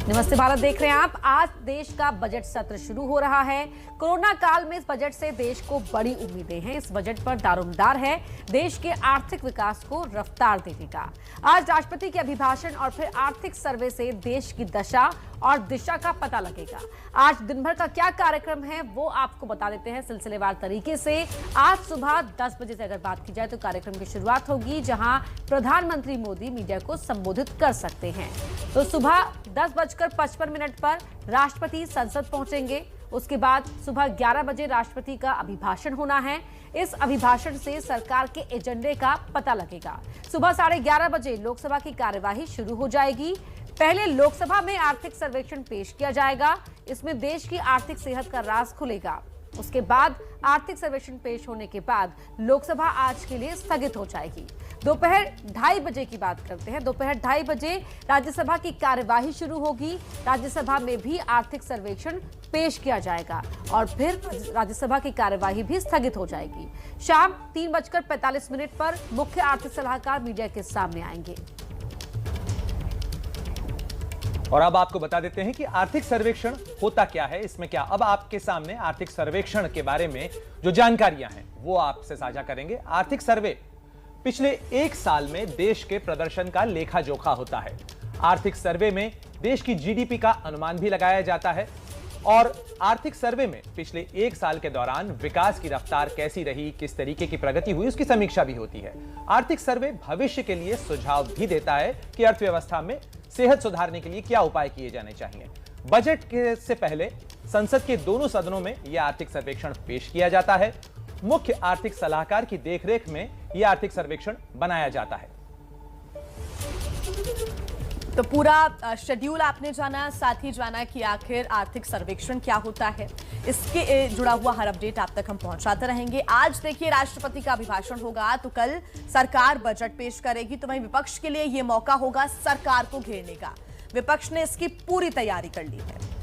नमस्ते भारत देख रहे हैं आप। आज देश का बजट सत्र शुरू हो रहा है। कोरोना काल में इस बजट से देश को बड़ी उम्मीदें हैं। इस बजट पर दारोमदार है देश के आर्थिक विकास को रफ्तार देने का। आज राष्ट्रपति के अभिभाषण और फिर आर्थिक सर्वे से देश की दशा और दिशा का पता लगेगा। आज दिन भर का क्या कार्यक्रम है वो आपको बता देते हैं सिलसिलेवार तरीके से। आज सुबह 10 बजे से अगर बात की जाए तो कार्यक्रम की शुरुआत होगी, जहां प्रधानमंत्री मोदी मीडिया को संबोधित कर सकते हैं। तो सुबह 10:55 पर राष्ट्रपति संसद पहुंचेंगे। उसके बाद सुबह 11 बजे राष्ट्रपति का अभिभाषण होना है। इस अभिभाषण से सरकार के एजेंडे का पता लगेगा। सुबह 11:30 बजे लोकसभा की कार्यवाही शुरू हो जाएगी। पहले लोकसभा में आर्थिक सर्वेक्षण पेश किया जाएगा। इसमें देश की आर्थिक सेहत का राज खुलेगा। उसके बाद आर्थिक सर्वेक्षण पेश होने के बाद लोकसभा आज के लिए स्थगित हो जाएगी। दोपहर 2:30 बजे की बात करते हैं। दोपहर 2:30 बजे राज्यसभा की कार्यवाही शुरू होगी। राज्यसभा में भी आर्थिक सर्वेक्षण पेश किया जाएगा और फिर राज्यसभा की कार्यवाही भी स्थगित हो जाएगी। शाम 3:45 पर मुख्य आर्थिक सलाहकार मीडिया के सामने आएंगे। और अब आपको बता देते हैं कि आर्थिक सर्वेक्षण होता क्या है, इसमें क्या। अब आपके सामने आर्थिक सर्वेक्षण के बारे में जो जानकारियां हैं वो आपसे साझा करेंगे। आर्थिक सर्वे पिछले 1 साल में देश के प्रदर्शन का लेखा जोखा होता है। आर्थिक सर्वे में देश की जीडीपी का अनुमान भी लगाया जाता है और आर्थिक सर्वे में पिछले 1 साल के दौरान विकास की रफ्तार कैसी रही, किस तरीके की प्रगति हुई, उसकी समीक्षा भी होती है। आर्थिक सर्वे भविष्य के लिए सुझाव भी देता है कि अर्थव्यवस्था में सेहत सुधारने के लिए क्या उपाय किए जाने चाहिए। बजट से पहले संसद के दोनों सदनों में यह आर्थिक सर्वेक्षण पेश किया जाता है। मुख्य आर्थिक सलाहकार की देखरेख में यह आर्थिक सर्वेक्षण बनाया जाता है। तो पूरा शेड्यूल आपने जाना, साथ ही जाना कि आखिर आर्थिक सर्वेक्षण क्या होता है, इसके जुड़ा हुआ हर अपडेट आप तक हम पहुंचाते रहेंगे। आज देखिए राष्ट्रपति का अभिभाषण होगा, तो कल सरकार बजट पेश करेगी, तो वहीं विपक्ष के लिए यह मौका होगा सरकार को घेरने का। विपक्ष ने इसकी पूरी तैयारी कर ली है।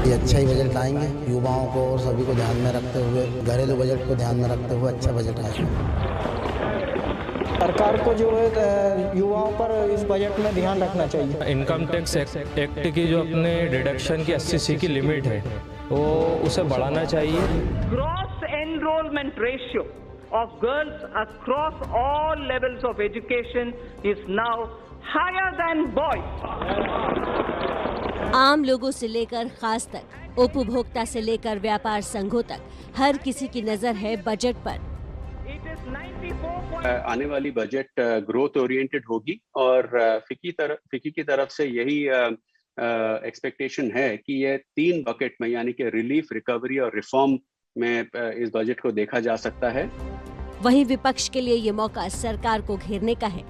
ये अच्छा ही बजट लाएंगे, युवाओं को और सभी को ध्यान में रखते हुए, घरेलू बजट को ध्यान में रखते हुए अच्छा बजट आएगा। सरकार को जो है युवाओं पर इस बजट में ध्यान रखना चाहिए। इनकम टैक्स एक्ट की जो अपने डिडक्शन की 80C की लिमिट है वो उसे बढ़ाना चाहिए। Gross enrolment ratio of girls across all levels of education is now higher than boys. आम लोगों से लेकर खास तक, उपभोक्ता से लेकर व्यापार संघों तक, हर किसी की नजर है बजट पर। आने वाली बजट ग्रोथ ओरिएंटेड होगी और फिक्की की तरफ से यही एक्सपेक्टेशन है कि ये 3 बकेट में, यानी कि रिलीफ, रिकवरी और रिफॉर्म में इस बजट को देखा जा सकता है। वहीं विपक्ष के लिए ये मौका सरकार को घेरने का है।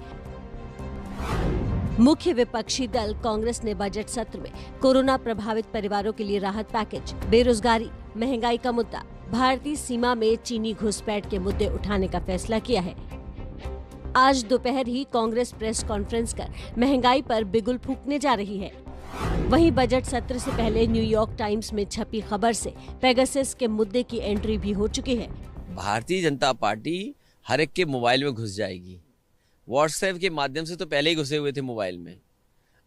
मुख्य विपक्षी दल कांग्रेस ने बजट सत्र में कोरोना प्रभावित परिवारों के लिए राहत पैकेज, बेरोजगारी, महंगाई का मुद्दा, भारतीय सीमा में चीनी घुसपैठ के मुद्दे उठाने का फैसला किया है। आज दोपहर ही कांग्रेस प्रेस कॉन्फ्रेंस कर महंगाई पर बिगुल फूंकने जा रही है। वहीं बजट सत्र से पहले न्यूयॉर्क टाइम्स में छपी खबर से पेगासस के मुद्दे की एंट्री भी हो चुकी है। भारतीय जनता पार्टी हर एक के मोबाइल में घुस जाएगी। व्हाट्सएप के माध्यम से तो पहले ही घुसे हुए थे मोबाइल में।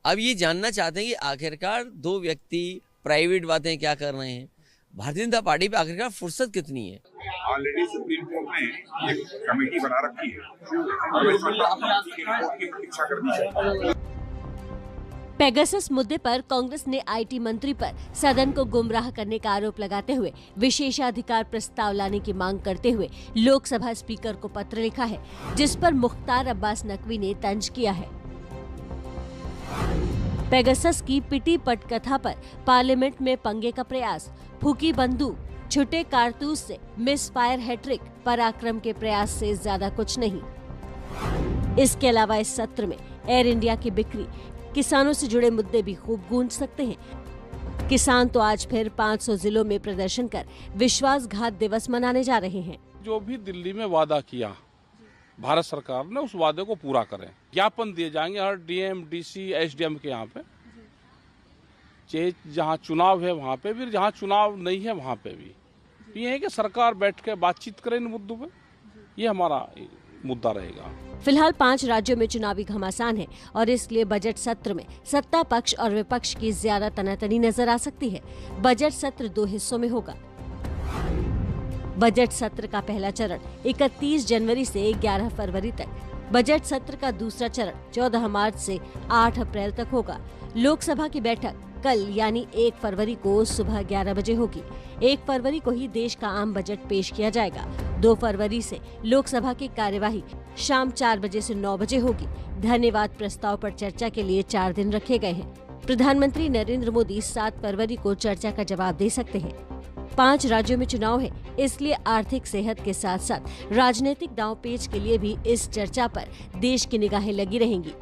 अब ये जानना चाहते हैं कि आखिरकार 2 व्यक्ति प्राइवेट बातें क्या कर रहे हैं। भारतीय जनता पार्टी पे आखिरकार फुर्सत कितनी है। ऑलरेडी सुप्रीम कोर्ट ने एक कमेटी बना रखी है और इसमें की प्रतीक्षा करनी चाहिए। पेगासस मुद्दे पर कांग्रेस ने आईटी मंत्री पर सदन को गुमराह करने का आरोप लगाते हुए विशेषाधिकार प्रस्ताव लाने की मांग करते हुए लोकसभा स्पीकर को पत्र लिखा है, जिस पर मुख्तार अब्बास नकवी ने तंज किया है। पेगासस की पिटी पटकथा पर पार्लियामेंट में पंगे का प्रयास, फूकी बंदूक, छुटे कारतूस से मिस फायर हैट्रिक, पराक्रम के प्रयास से ज्यादा कुछ नहीं। इसके अलावा इस सत्र में एयर इंडिया की बिक्री, किसानों से जुड़े मुद्दे भी खूब गूंज सकते हैं। किसान तो आज फिर 500 जिलों में प्रदर्शन कर विश्वासघात दिवस मनाने जा रहे हैं। जो भी दिल्ली में वादा किया भारत सरकार ने, उस वादे को पूरा करें। ज्ञापन दिए जाएंगे हर डीएम, डीसी, एसडीएम के यहाँ पे, जहाँ चुनाव है वहाँ पे भी, जहाँ चुनाव नहीं है वहाँ पे भी। ये है कि सरकार बैठ के बातचीत करे इन मुद्दों पे। ये हमारा मुद्दा रहेगा। फिलहाल 5 राज्यों में चुनावी घमासान है और इसलिए बजट सत्र में सत्ता पक्ष और विपक्ष की ज्यादा तनातनी नजर आ सकती है। बजट सत्र 2 हिस्सों में होगा। बजट सत्र का पहला चरण 31 जनवरी से 11 फरवरी तक, बजट सत्र का दूसरा चरण 14 मार्च से 8 अप्रैल तक होगा। लोकसभा की बैठक कल यानी 1 फरवरी को सुबह 11 बजे होगी। 1 फरवरी को ही देश का आम बजट पेश किया जाएगा। 2 फरवरी से लोकसभा की कार्यवाही शाम 4 बजे से 9 बजे होगी। धन्यवाद प्रस्ताव पर चर्चा के लिए 4 दिन रखे गए हैं। प्रधानमंत्री नरेंद्र मोदी 7 फरवरी को चर्चा का जवाब दे सकते हैं। 5 राज्यों में चुनाव है, इसलिए आर्थिक सेहत के साथ साथ राजनीतिक दांवपेच के लिए भी इस चर्चा पर देश की निगाहें लगी रहेंगी।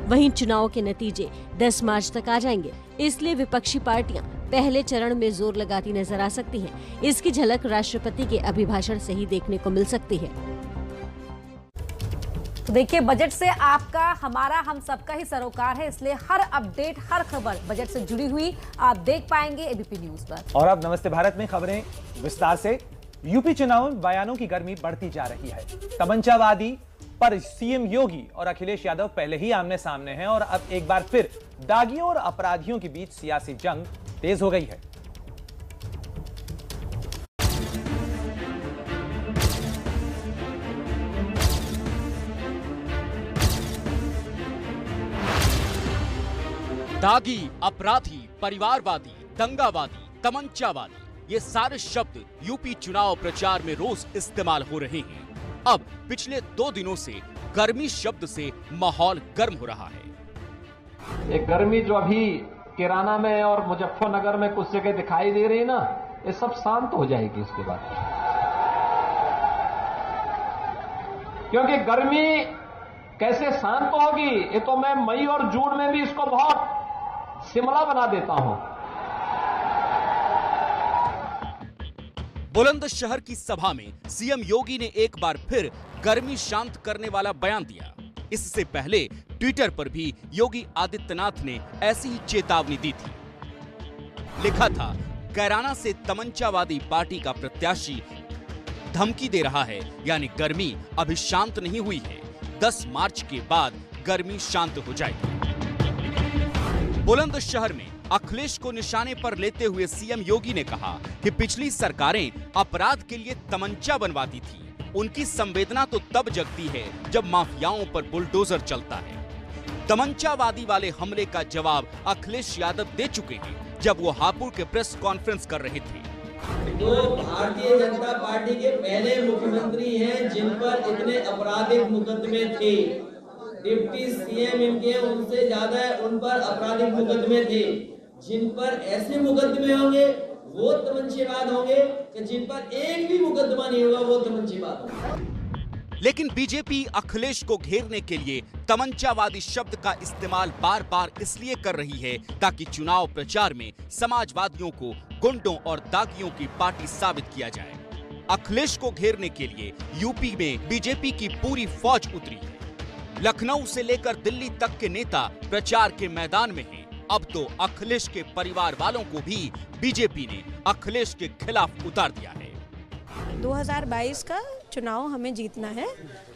वहीं चुनाव के नतीजे 10 मार्च तक आ जाएंगे, इसलिए विपक्षी पार्टियां पहले चरण में जोर लगाती नजर आ सकती हैं। इसकी झलक राष्ट्रपति के अभिभाषण से ही देखने को मिल सकती है। तो देखिए, बजट से आपका, हमारा, हम सबका ही सरोकार है, इसलिए हर अपडेट, हर खबर बजट से जुड़ी हुई आप देख पाएंगे एबीपी न्यूज पर। और अब नमस्ते भारत में खबरें विस्तार से। यूपी चुनाव में बयानों की गर्मी बढ़ती जा रही है। तमंचावादी पर सीएम योगी और अखिलेश यादव पहले ही आमने सामने हैं और अब एक बार फिर दागियों और अपराधियों के बीच सियासी जंग तेज हो गई है। दागी, अपराधी, परिवारवादी, दंगावादी, तमंचावादी, ये सारे शब्द यूपी चुनाव प्रचार में रोज इस्तेमाल हो रहे हैं। अब पिछले 2 दिनों से गर्मी शब्द से माहौल गर्म हो रहा है। एक गर्मी जो अभी किराना में और मुजफ्फरनगर में कुछ जगह दिखाई दे रही है ना, ये सब शांत हो जाएगी इसके बाद। क्योंकि गर्मी कैसे शांत होगी, ये तो मैं मई और जून में भी इसको बहुत शिमला बना देता हूं। बुलंदशहर की सभा में सीएम योगी ने एक बार फिर गर्मी शांत करने वाला बयान दिया। इससे पहले ट्विटर पर भी योगी आदित्यनाथ ने ऐसी ही चेतावनी दी थी। लिखा था, कैराना से तमंचावादी पार्टी का प्रत्याशी धमकी दे रहा है, यानी गर्मी अभी शांत नहीं हुई है। 10 मार्च के बाद गर्मी शांत हो जाएगी। बुलंदशहर में अखिलेश को निशाने पर लेते हुए सीएम योगी ने कहा कि पिछली सरकारें अपराध के लिए तमंचा बनवाती थी। उनकी संवेदना तो तब जगती है जब माफियाओं पर बुलडोजर चलता है। तमंचावादी वाले हमले का जवाब अखिलेश यादव दे चुके हैं जब वो हापुड़ के प्रेस कॉन्फ्रेंस कर रहे थे। तो भारतीय जनता पार्टी के पहले मुख्यमंत्री हैं जिन पर इतने आपराधिक मुकदमे थे। डिप्टी सीएम इनके उनसे ज्यादा उन पर आपराधिक मुकदमे थे। जिन पर ऐसे मुकदमे होंगे वो तमंचेबाज होंगे कि जिन पर एक भी मुकदमा नहीं होगा वो तमंचेबाज होंगे। लेकिन बीजेपी अखिलेश को घेरने के लिए तमंचावादी शब्द का इस्तेमाल बार बार इसलिए कर रही है ताकि चुनाव प्रचार में समाजवादियों को गुंडों और दागियों की पार्टी साबित किया जाए। अखिलेश को घेरने के लिए यूपी में बीजेपी की पूरी फौज उतरी है। लखनऊ से लेकर दिल्ली तक के नेता प्रचार के मैदान में हैं। अब तो अखिलेश के परिवार वालों को भी बीजेपी ने अखिलेश के खिलाफ उतार दिया है। 2022 का चुनाव हमें जीतना है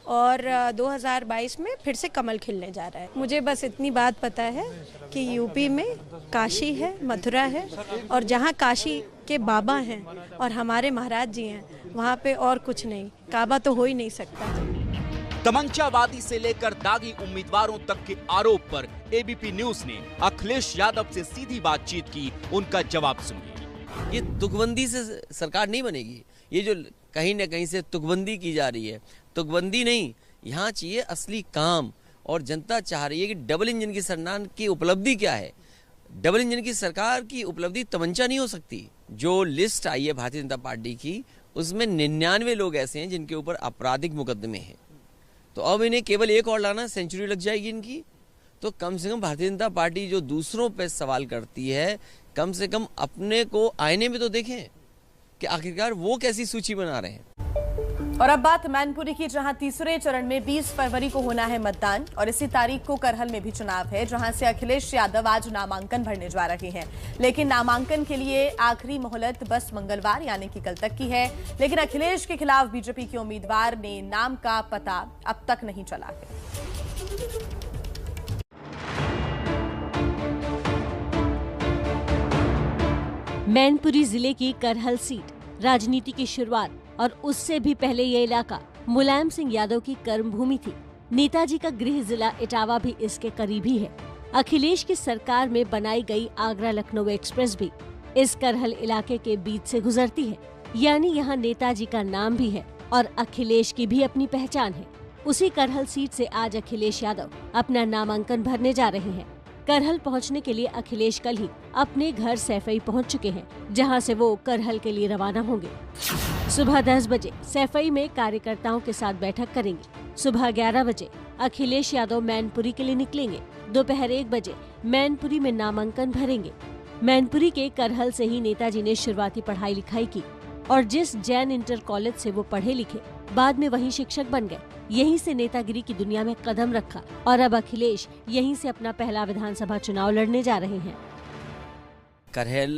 और 2022 में फिर से कमल खिलने जा रहा है। मुझे बस इतनी बात पता है कि यूपी में काशी है, मथुरा है और जहाँ काशी के बाबा हैं और हमारे महाराज जी हैं, वहाँ पे और कुछ नहीं, काबा तो हो ही नहीं सकता। तमंचावादी से लेकर दागी उम्मीदवारों तक के आरोप पर एबीपी न्यूज ने अखिलेश यादव से सीधी बातचीत की। उनका जवाब सुनिए। ये तुकबंदी से सरकार नहीं बनेगी। ये जो कहीं न कहीं से तुकबंदी की जा रही है, तुकबंदी नहीं, यहाँ चाहिए असली काम। और जनता चाह रही है कि डबल इंजन की सरकार की उपलब्धि क्या है। डबल इंजन की सरकार की उपलब्धि तमंचा नहीं हो सकती। जो लिस्ट आई है भारतीय जनता पार्टी की, उसमें 99 लोग ऐसे हैं जिनके ऊपर आपराधिक मुकदमे हैं। तो अब इन्हें केवल एक और लाना, सेंचुरी लग जाएगी इनकी। तो कम से कम भारतीय जनता पार्टी जो दूसरों पे सवाल करती है, कम से कम अपने को आईने में तो देखें कि आखिरकार वो कैसी सूची बना रहे हैं। और अब बात मैनपुरी की, जहां तीसरे चरण में 20 फरवरी को होना है मतदान और इसी तारीख को करहल में भी चुनाव है, जहां से अखिलेश यादव आज नामांकन भरने जा रहे हैं। लेकिन नामांकन के लिए आखिरी मोहलत बस मंगलवार यानी कि कल तक की है। लेकिन अखिलेश के खिलाफ बीजेपी के उम्मीदवार ने नाम का पता अब तक नहीं चला है। मैनपुरी जिले की करहल सीट राजनीति की शुरुआत और उससे भी पहले ये इलाका मुलायम सिंह यादव की कर्मभूमि थी। नेताजी का गृह जिला इटावा भी इसके करीब ही है। अखिलेश की सरकार में बनाई गई आगरा लखनऊ एक्सप्रेस भी इस करहल इलाके के बीच से गुजरती है, यानी यहाँ नेताजी का नाम भी है और अखिलेश की भी अपनी पहचान है। उसी करहल सीट से आज अखिलेश यादव अपना नामांकन भरने जा रहे हैं। करहल पहुंचने के लिए अखिलेश कल ही अपने घर सैफई पहुंच चुके हैं, जहां से वो करहल के लिए रवाना होंगे। सुबह 10 बजे सैफई में कार्यकर्ताओं के साथ बैठक करेंगे। सुबह 11 बजे अखिलेश यादव मैनपुरी के लिए निकलेंगे। दोपहर 1 बजे मैनपुरी में नामांकन भरेंगे। मैनपुरी के करहल से ही नेताजी ने शुरुआती पढ़ाई लिखाई की और जिस जैन इंटर कॉलेज से वो पढ़े लिखे, बाद में वहीं शिक्षक बन गए। यहीं से नेतागिरी की दुनिया में कदम रखा और अब अखिलेश यहीं से अपना पहला विधानसभा चुनाव लड़ने जा रहे हैं। करहल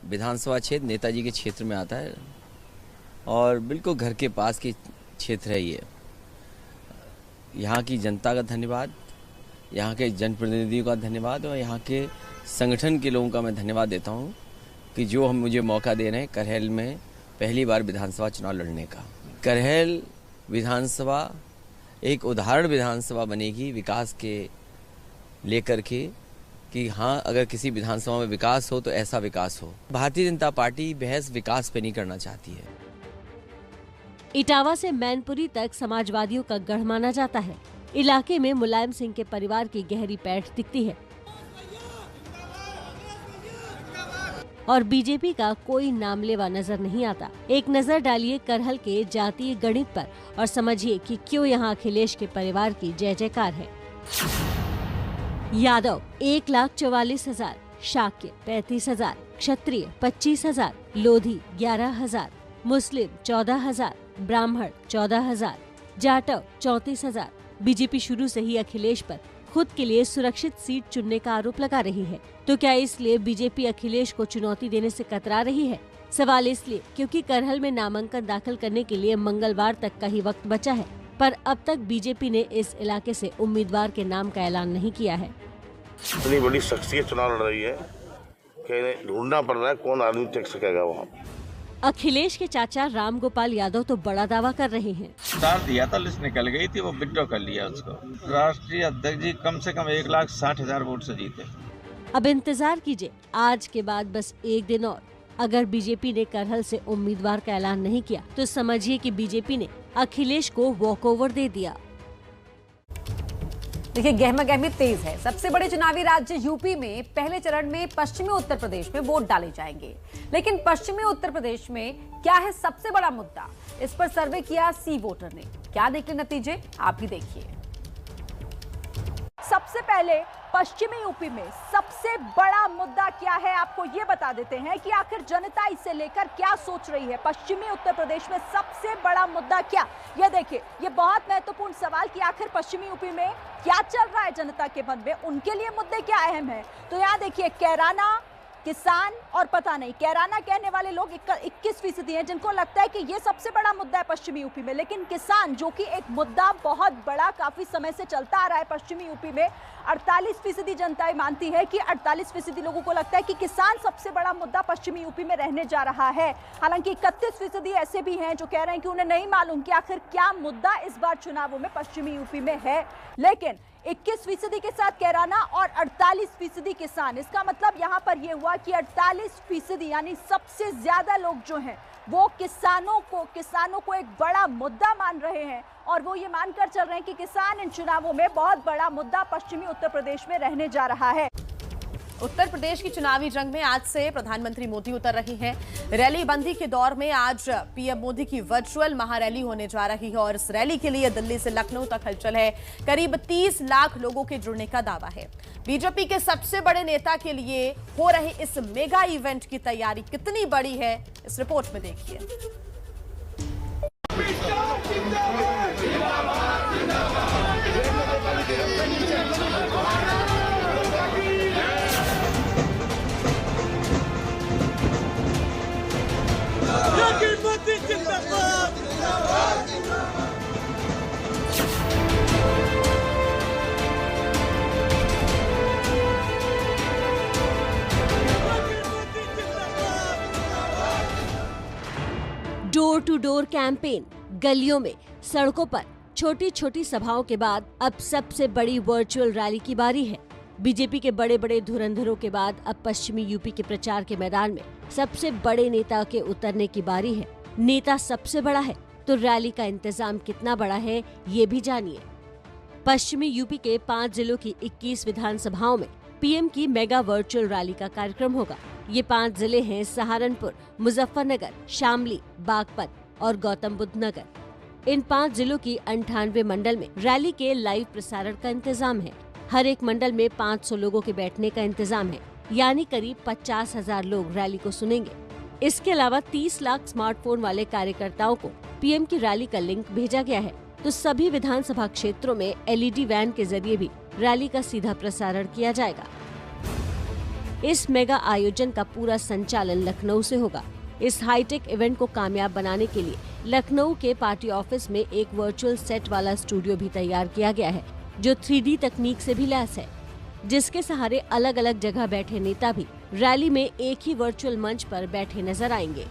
विधानसभा क्षेत्र नेताजी के क्षेत्र में आता है और बिल्कुल घर के पास की क्षेत्र है ये। यहाँ की जनता का धन्यवाद, यहाँ के जनप्रतिनिधियों का धन्यवाद और यहाँ के संगठन के लोगों का मैं धन्यवाद देता हूँ कि जो हम मुझे मौका दे रहे हैं करहल में पहली बार विधानसभा चुनाव लड़ने का। करहल विधानसभा एक उदाहरण विधानसभा बनेगी विकास के लेकर के कि हाँ, अगर किसी विधानसभा में विकास हो तो ऐसा विकास हो। भारतीय जनता पार्टी बहस विकास पे नहीं करना चाहती है। इटावा से मैनपुरी तक समाजवादियों का गढ़ माना जाता है। इलाके में मुलायम सिंह के परिवार की गहरी पैठ दिखती है और बीजेपी का कोई नामलेवा नजर नहीं आता। एक नजर डालिए करहल के जातीय गणित पर और समझिए कि क्यों यहाँ अखिलेश के परिवार की जय जयकार है। यादव 1,44,000, शाक्य 35,000, क्षत्रिय 25,000, लोधी 11,000, मुस्लिम 14,000, ब्राह्मण 14,000, जाटव 34,000। बीजेपी शुरू से ही अखिलेश पर खुद के लिए सुरक्षित सीट चुनने का आरोप लगा रही है। तो क्या इसलिए बीजेपी अखिलेश को चुनौती देने से कतरा रही है? सवाल इसलिए क्योंकि करहल में नामांकन दाखिल करने के लिए मंगलवार तक का ही वक्त बचा है, पर अब तक बीजेपी ने इस इलाके से उम्मीदवार के नाम का ऐलान नहीं किया है। इतनी बड़ी शख्सियत चुनाव लड़ रही है कि ढूंढना पड़ रहा है कौन आदमी टिक सकेगा वहाँ। अखिलेश के चाचा राम गोपाल यादव तो बड़ा दावा कर रहे हैं। स्टार दिया था, लिस्ट निकल गई थी, वो विड्रॉ कर लिया उसको। राष्ट्रीय अध्यक्ष जी कम से कम 1,60,000 वोट से जीते। अब इंतजार कीजिए, आज के बाद बस एक दिन और। अगर बीजेपी ने करहल से उम्मीदवार का ऐलान नहीं किया तो समझिए कि बीजेपी ने अखिलेश को वॉकओवर दे दिया। देखिए, गहमा-गहमी तेज है। सबसे बड़े चुनावी राज्य यूपी में पहले चरण में पश्चिमी उत्तर प्रदेश में वोट डाले जाएंगे। लेकिन पश्चिमी उत्तर प्रदेश में क्या है सबसे बड़ा मुद्दा? इस पर सर्वे किया सी वोटर ने। क्या निकले नतीजे, आप भी देखिए। सबसे पहले पश्चिमी यूपी में सबसे बड़ा मुद्दा क्या है, आपको ये बता देते हैं कि आखिर जनता इसे लेकर क्या सोच रही है। पश्चिमी उत्तर प्रदेश में सबसे बड़ा मुद्दा क्या, ये देखिए, ये बहुत महत्वपूर्ण सवाल कि आखिर पश्चिमी यूपी में क्या चल रहा है जनता के मन में, उनके लिए मुद्दे क्या अहम है। तो यहाँ देखिए, कैराना, किसान और पता नहीं, कैराना कहने वाले लोग 21% हैं जिनको लगता है कि ये सबसे बड़ा मुद्दा है पश्चिमी यूपी में। लेकिन किसान, जो कि एक मुद्दा बहुत बड़ा काफी समय से चलता आ रहा है पश्चिमी यूपी में, 48% जनता मानती है कि 48% लोगों को लगता है कि किसान सबसे बड़ा मुद्दा पश्चिमी यूपी में रहने जा रहा है। हालांकि 31% ऐसे भी हैं जो कह रहे हैं कि उन्हें नहीं मालूम कि आखिर क्या मुद्दा इस बार चुनावों में पश्चिमी यूपी में है। लेकिन 21% के साथ कैराना और 48% किसान, इसका मतलब यहाँ पर यह हुआ कि 48% यानी सबसे ज्यादा लोग जो हैं वो किसानों को एक बड़ा मुद्दा मान रहे हैं और वो ये मानकर चल रहे हैं कि किसान इन चुनावों में बहुत बड़ा मुद्दा पश्चिमी उत्तर प्रदेश में रहने जा रहा है। उत्तर प्रदेश की चुनावी जंग में आज से प्रधानमंत्री मोदी उतर रही हैं। रैली बंदी के दौर में आज पीएम मोदी की वर्चुअल महारैली होने जा रही है और इस रैली के लिए दिल्ली से लखनऊ तक हलचल है। करीब 30 लाख लोगों के जुड़ने का दावा है। बीजेपी के सबसे बड़े नेता के लिए हो रहे इस मेगा इवेंट की तैयारी कितनी बड़ी है, इस रिपोर्ट में देखिए। डोर टू डोर कैंपेन, गलियों में, सड़कों पर छोटी छोटी सभाओं के बाद अब सबसे बड़ी वर्चुअल रैली की बारी है। बीजेपी के बड़े बड़े धुरंधरों के बाद अब पश्चिमी यूपी के प्रचार के मैदान में सबसे बड़े नेता के उतरने की बारी है। नेता सबसे बड़ा है तो रैली का इंतजाम कितना बड़ा है, ये भी जानिए। पश्चिमी यूपी के 5 जिलों की 21 विधानसभाओं में पीएम की मेगा वर्चुअल रैली का कार्यक्रम होगा। ये 5 जिले हैं सहारनपुर, मुजफ्फरनगर, शामली, बागपत और गौतम बुद्ध नगर। इन 5 जिलों की 98 मंडल में रैली के लाइव प्रसारण का इंतजाम है। हर एक मंडल में 500 लोगों के बैठने का इंतजाम है, यानी करीब 50,000 लोग रैली को सुनेंगे। इसके अलावा 30 लाख स्मार्टफोन वाले कार्यकर्ताओं को पीएम की रैली का लिंक भेजा गया है, तो सभी विधानसभा क्षेत्रों में LED वैन के जरिए भी रैली का सीधा प्रसारण किया जाएगा। इस मेगा आयोजन का पूरा संचालन लखनऊ से होगा। इस हाईटेक इवेंट को कामयाब बनाने के लिए लखनऊ के पार्टी ऑफिस में एक वर्चुअल सेट वाला स्टूडियो भी तैयार किया गया है, जो 3D तकनीक से भी लैस है, जिसके सहारे अलग अलग जगह बैठे नेता भी रैली में एक ही वर्चुअल मंच पर बैठे नजर आएंगे।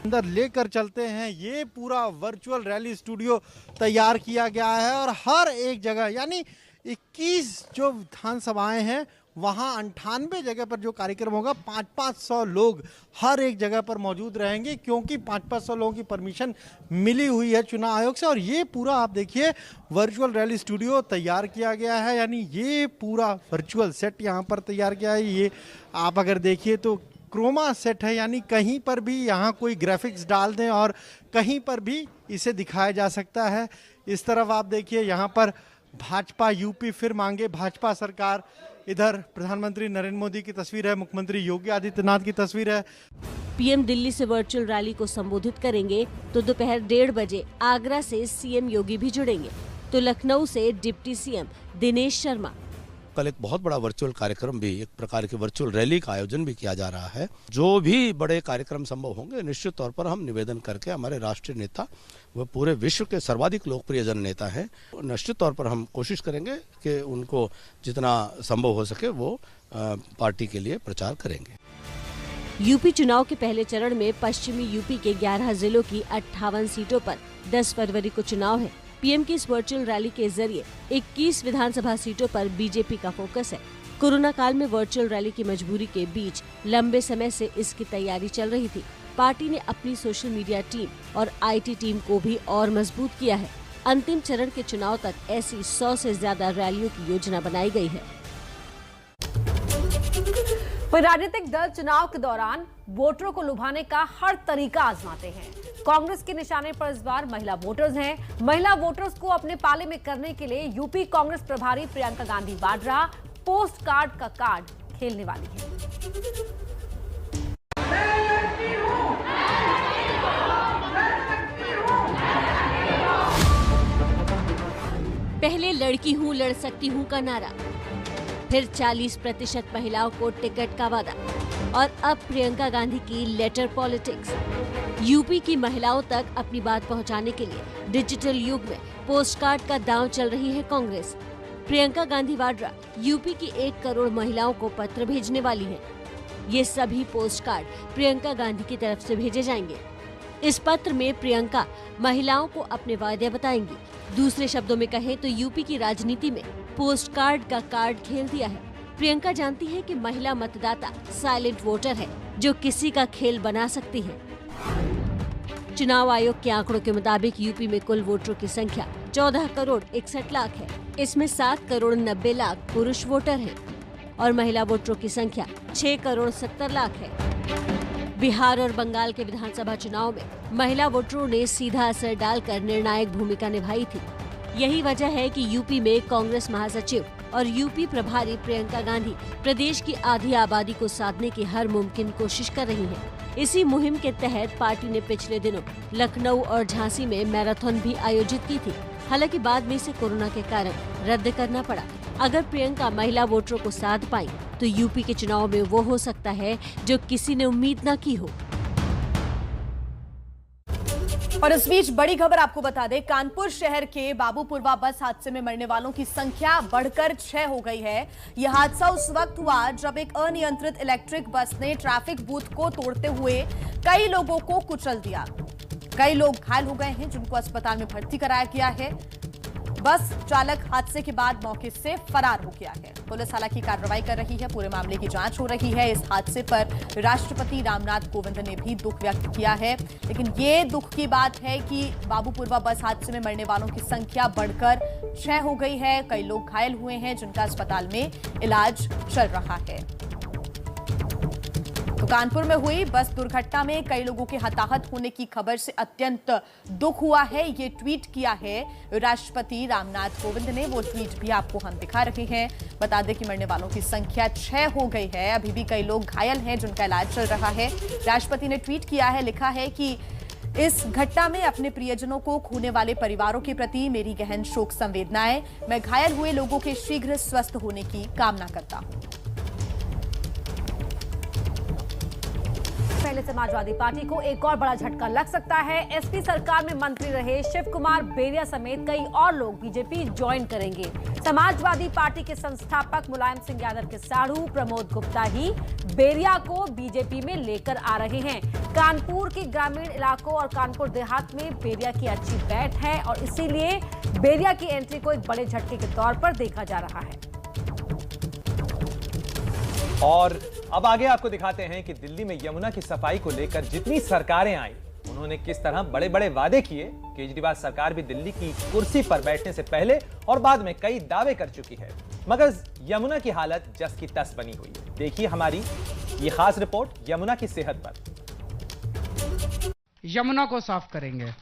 अंदर लेकर चलते हैं। ये पूरा वर्चुअल रैली स्टूडियो तैयार किया गया है और हर एक जगह यानी 21 जो विधानसभाएं हैं वहाँ 98 जगह पर जो कार्यक्रम होगा 500 लोग हर एक जगह पर मौजूद रहेंगे, क्योंकि 500 लोगों की परमिशन मिली हुई है चुनाव आयोग से। और ये पूरा आप देखिए वर्चुअल रैली स्टूडियो तैयार किया गया है, यानी ये पूरा वर्चुअल सेट यहाँ पर तैयार किया है। ये आप अगर देखिए तो क्रोमा सेट है, यानी कहीं पर भी यहाँ कोई ग्राफिक्स डाल दें और कहीं पर भी इसे दिखाया जा सकता है। इस तरफ आप देखिए यहाँ पर भाजपा यूपी फिर मांगे भाजपा सरकार, इधर प्रधानमंत्री नरेंद्र मोदी की तस्वीर है, मुख्यमंत्री योगी आदित्यनाथ की तस्वीर है। पीएम दिल्ली से वर्चुअल रैली को संबोधित करेंगे तो दोपहर 1:30 बजे आगरा से सीएम योगी भी जुड़ेंगे, तो लखनऊ से डिप्टी सीएम दिनेश शर्मा। कल एक बहुत बड़ा वर्चुअल कार्यक्रम भी, एक प्रकार की वर्चुअल रैली का आयोजन भी किया जा रहा है। जो भी बड़े कार्यक्रम संभव होंगे निश्चित तौर पर हम निवेदन करके, हमारे राष्ट्रीय नेता वह पूरे विश्व के सर्वाधिक लोकप्रिय जन नेता हैं, निश्चित तौर पर हम कोशिश करेंगे कि उनको जितना संभव हो सके वो पार्टी के लिए प्रचार करेंगे। यूपी चुनाव के पहले चरण में पश्चिमी यूपी के 11 जिलों की 58 सीटों पर 10 फरवरी को चुनाव है। पीएम की इस वर्चुअल रैली के जरिए 21 विधानसभा सीटों पर बीजेपी का फोकस है। कोरोना काल में वर्चुअल रैली की मजबूरी के बीच लंबे समय से इसकी तैयारी चल रही थी। पार्टी ने अपनी सोशल मीडिया टीम और IT टीम को भी और मजबूत किया है। अंतिम चरण के चुनाव तक ऐसी 100 से ज्यादा रैलियों की योजना बनाई गई है। राजनीतिक दल चुनाव के दौरान वोटरों को लुभाने का हर तरीका आजमाते हैं। कांग्रेस के निशाने पर इस बार महिला वोटर्स हैं। महिला वोटर्स को अपने पाले में करने के लिए यूपी कांग्रेस प्रभारी प्रियंका गांधी वाड्रा पोस्ट कार्ड का कार्ड खेलने वाली है। पहले लड़की हूँ लड़ सकती हूँ का नारा, फिर 40% महिलाओं को टिकट का वादा और अब प्रियंका गांधी की लेटर पॉलिटिक्स। यूपी की महिलाओं तक अपनी बात पहुंचाने के लिए डिजिटल युग में पोस्ट कार्ड का दांव चल रही है कांग्रेस। प्रियंका गांधी वाड्रा यूपी की 1 करोड़ महिलाओं को पत्र भेजने वाली हैं। ये सभी पोस्ट कार्ड प्रियंका गांधी की तरफ से भेजे जाएंगे। इस पत्र में प्रियंका महिलाओं को अपने वादे बताएंगी। दूसरे शब्दों में कहें तो यूपी की राजनीति में पोस्ट कार्ड का कार्ड खेल दिया है। प्रियंका जानती है कि महिला मतदाता साइलेंट वोटर है जो किसी का खेल बना सकती है। चुनाव आयोग के आंकड़ों के मुताबिक यूपी में कुल वोटरों की संख्या 14 करोड़ 61 लाख है। इसमें 7 करोड़ 90 लाख पुरुष वोटर हैं और महिला वोटरों की संख्या 6 करोड़ 70 लाख है। बिहार और बंगाल के विधानसभा चुनाव में महिला वोटरों ने सीधा असर डालकर निर्णायक भूमिका निभाई थी। यही वजह है कि यूपी में कांग्रेस महासचिव और यूपी प्रभारी प्रियंका गांधी प्रदेश की आधी आबादी को साधने की हर मुमकिन कोशिश कर रही हैं। इसी मुहिम के तहत पार्टी ने पिछले दिनों लखनऊ और झांसी में मैराथन भी आयोजित की थी। हालांकि बाद में इसे कोरोना के कारण रद्द करना पड़ा। अगर प्रियंका महिला वोटरों को साध पाई तो यूपी के चुनाव में वो हो सकता है जो किसी ने उम्मीद न की हो। और इस बीच बड़ी खबर आपको बता दें, कानपुर शहर के बाबूपुरवा बस हादसे में मरने वालों की संख्या बढ़कर 6 हो गई है। यह हादसा उस वक्त हुआ जब एक अनियंत्रित इलेक्ट्रिक बस ने ट्रैफिक बूथ को तोड़ते हुए कई लोगों को कुचल दिया। कई लोग घायल हो गए हैं जिनको अस्पताल में भर्ती कराया गया है। बस चालक हादसे के बाद मौके से फरार हो गया है। पुलिस हालांकि कार्रवाई कर रही है, पूरे मामले की जांच हो रही है। इस हादसे पर राष्ट्रपति रामनाथ कोविंद ने भी दुख व्यक्त किया है। लेकिन ये दुख की बात है कि बाबूपुरवा बस हादसे में मरने वालों की संख्या बढ़कर 6 हो गई है। कई लोग घायल हुए हैं जिनका अस्पताल में इलाज चल रहा है। तो कानपुर में हुई बस दुर्घटना में कई लोगों के हताहत होने की खबर से अत्यंत दुख हुआ है। ये ट्वीट किया है राष्ट्रपति रामनाथ कोविंद ने। वो ट्वीट भी आपको हम दिखा रहे हैं। बता दें कि मरने वालों की संख्या 6 हो गई है। अभी भी कई लोग घायल हैं जिनका इलाज चल रहा है। राष्ट्रपति ने ट्वीट किया है, लिखा है कि इस घटना में अपने प्रियजनों को खोने वाले परिवारों के प्रति मेरी गहन शोक संवेदनाएं। मैं घायल हुए लोगों के शीघ्र स्वस्थ होने की कामना करता हूं। पहले समाजवादी पार्टी को एक और बड़ा झटका लग सकता है। एसपी सरकार में मंत्री रहे शिव कुमार बेरिया समेत कई और लोग बीजेपी ज्वाइन करेंगे। समाजवादी पार्टी के संस्थापक मुलायम सिंह यादव के साढ़ू प्रमोद गुप्ता ही बेरिया को बीजेपी में लेकर आ रहे हैं। कानपुर के ग्रामीण इलाकों और कानपुर देहात में बेरिया की अच्छी बैठ है और इसीलिए बेरिया की एंट्री को एक बड़े झटके के तौर पर देखा जा रहा है। और अब आगे आपको दिखाते हैं कि दिल्ली में यमुना की सफाई को लेकर जितनी सरकारें आई उन्होंने किस तरह बड़े बड़े वादे किए। केजरीवाल सरकार भी दिल्ली की कुर्सी पर बैठने से पहले और बाद में कई दावे कर चुकी है, मगर यमुना की हालत जस की तस बनी हुई है। देखिए हमारी ये खास रिपोर्ट यमुना की सेहत पर। यमुना को साफ करेंगे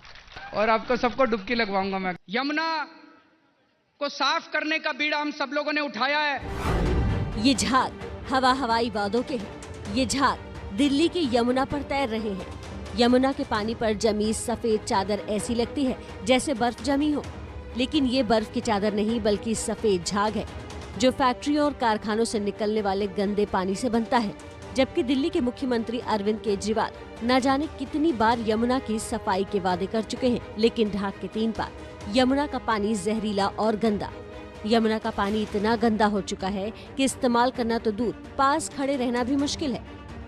और आपको सबको डुबकी लगवाऊंगा मैं। यमुना को साफ करने का बीड़ा हम सब लोगों ने उठाया है। ये झाग हवाई वादों के हैं। ये झाग दिल्ली की यमुना पर तैर रहे हैं। यमुना के पानी पर जमी सफेद चादर ऐसी लगती है जैसे बर्फ जमी हो, लेकिन ये बर्फ की चादर नहीं बल्कि सफेद झाग है जो फैक्ट्रियों और कारखानों से निकलने वाले गंदे पानी से बनता है। जबकि दिल्ली के मुख्यमंत्री अरविंद केजरीवाल न जाने कितनी बार यमुना की सफाई के वादे कर चुके हैं, लेकिन ढाक के 3 पार यमुना का पानी जहरीला और गंदा। यमुना का पानी इतना गंदा हो चुका है कि इस्तेमाल करना तो दूर, पास खड़े रहना भी मुश्किल है।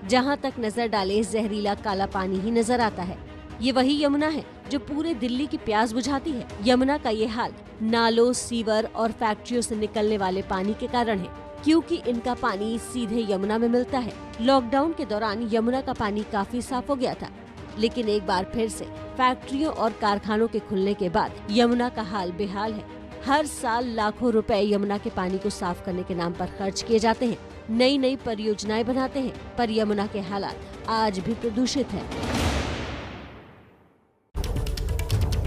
जहां तक नजर डाले जहरीला काला पानी ही नजर आता है। ये वही यमुना है जो पूरे दिल्ली की प्यास बुझाती है। यमुना का ये हाल नालों, सीवर और फैक्ट्रियों से निकलने वाले पानी के कारण है, क्योंकि इनका पानी सीधे यमुना में मिलता है। लॉकडाउन के दौरान यमुना का पानी काफी साफ हो गया था, लेकिन एक बार फिर से फैक्ट्रियों और कारखानों के खुलने के बाद यमुना का हाल बेहाल है। हर साल लाखों रुपए यमुना के पानी को साफ करने के नाम पर खर्च किए जाते हैं, नई नई परियोजनाएं बनाते हैं, पर यमुना के हालात आज भी प्रदूषित है।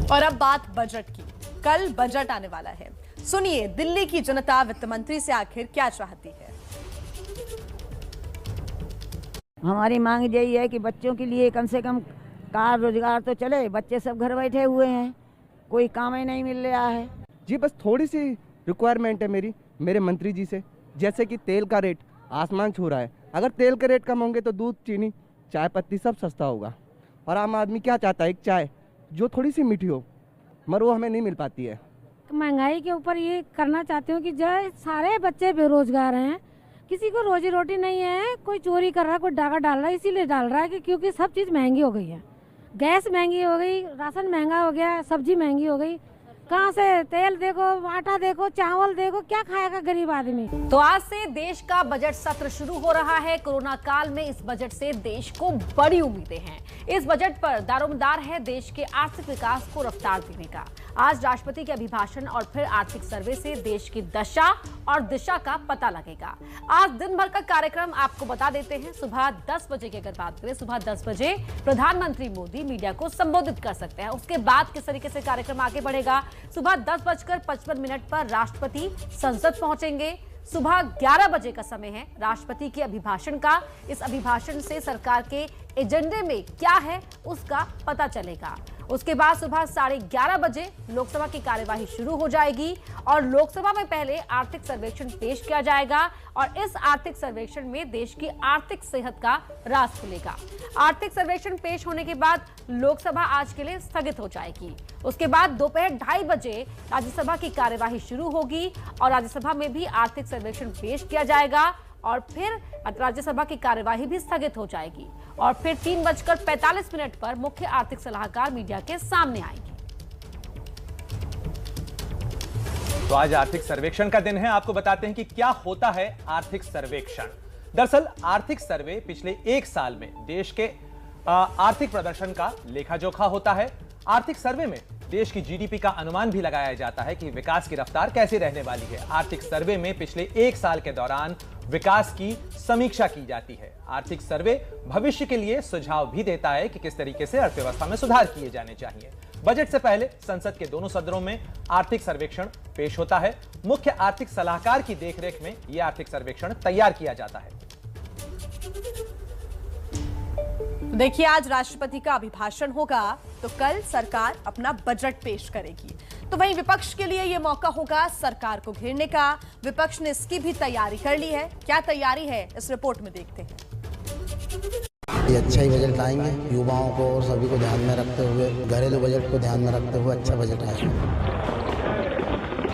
और अब बात बजट की। कल बजट आने वाला है। सुनिए दिल्ली की जनता वित्त मंत्री से आखिर क्या चाहती है। हमारी मांग यही है कि बच्चों के लिए कम से कम कार रोजगार तो चले। बच्चे सब घर बैठे हुए हैं, कोई काम ही नहीं मिल रहा है। जी बस थोड़ी सी रिक्वायरमेंट है मेरे मंत्री जी से, जैसे कि तेल का रेट आसमान छू रहा है। अगर तेल के रेट कम होंगे तो दूध, चीनी, चाय पत्ती सब सस्ता होगा। और आम आदमी क्या चाहता है, एक चाय जो थोड़ी सी मीठी हो, मगर वो हमें नहीं मिल पाती है। महंगाई के ऊपर ये करना चाहती हूँ कि जो सारे बच्चे बेरोजगार हैं, किसी को रोजी रोटी नहीं है, कोई चोरी कर रहा है, कोई डाका डाल रहा है, इसीलिए डाल रहा है कि क्योंकि सब चीज़ महंगी हो गई है। गैस महंगी हो गई, राशन महंगा हो गया, सब्जी महंगी हो गई। कहाँ से तेल देखो, आटा देखो, चावल देखो, क्या खाएगा गरीब आदमी। तो आज से देश का बजट सत्र शुरू हो रहा है। कोरोना काल में इस बजट से देश को बड़ी उम्मीदें हैं। इस बजट पर दारोमदार है देश के आर्थिक विकास को रफ्तार देने का। आज राष्ट्रपति के अभिभाषण और फिर आर्थिक सर्वे से देश की दशा और दिशा का पता लगेगा। आज दिन भर का कार्यक्रम आपको बता देते हैं। सुबह 10 बजे की अगर बात करें, सुबह 10 बजे प्रधानमंत्री मोदी मीडिया को संबोधित कर सकते हैं। उसके बाद किस तरीके से कार्यक्रम आगे बढ़ेगा, सुबह 10:55 पर राष्ट्रपति संसद पहुंचेंगे। सुबह 11 बजे का समय है राष्ट्रपति के अभिभाषण का। इस अभिभाषण से सरकार के एजेंडे में क्या है उसका पता चलेगा। उसके बाद सुबह 11:30 बजे लोकसभा की कार्यवाही शुरू हो जाएगी और लोकसभा में पहले आर्थिक सर्वेक्षण पेश किया जाएगा और इस आर्थिक सर्वेक्षण में देश की आर्थिक सेहत का राज खुलेगा। आर्थिक सर्वेक्षण पेश होने के बाद लोकसभा आज के लिए स्थगित हो जाएगी। उसके बाद दोपहर 2:30 बजे राज्यसभा की कार्यवाही शुरू होगी और राज्यसभा में भी आर्थिक सर्वेक्षण पेश किया जाएगा और फिर राज्यसभा की कार्यवाही भी स्थगित हो जाएगी और फिर 3:45 पर मुख्य आर्थिक सलाहकार मीडिया के सामने आएंगे। तो आज आर्थिक सर्वेक्षण का दिन है। आपको बताते हैं कि क्या होता है आर्थिक सर्वेक्षण। दरअसल आर्थिक सर्वे पिछले 1 साल में देश के आर्थिक प्रदर्शन का लेखा जोखा होता है। आर्थिक सर्वे में देश की जीडीपी का अनुमान भी लगाया जाता है कि विकास की रफ्तार कैसे रहने वाली है। आर्थिक सर्वे में पिछले 1 साल के दौरान विकास की समीक्षा की जाती है। आर्थिक सर्वे भविष्य के लिए सुझाव भी देता है कि किस तरीके से अर्थव्यवस्था में सुधार किए जाने चाहिए। बजट से पहले संसद के दोनों सदनों में आर्थिक सर्वेक्षण पेश होता है। मुख्य आर्थिक सलाहकार की देखरेख में यह आर्थिक सर्वेक्षण तैयार किया जाता है। देखिए, आज राष्ट्रपति का अभिभाषण होगा तो कल सरकार अपना बजट पेश करेगी। तो वहीं विपक्ष के लिए यह मौका होगा सरकार को घेरने का। विपक्ष ने इसकी भी तैयारी कर ली है। क्या तैयारी है, इस रिपोर्ट में देखते हैं। ये अच्छा ही बजट लाएंगे, युवाओं को और सभी को ध्यान में रखते हुए, घरेलू बजट को ध्यान में रखते हुए अच्छा बजट आएगा।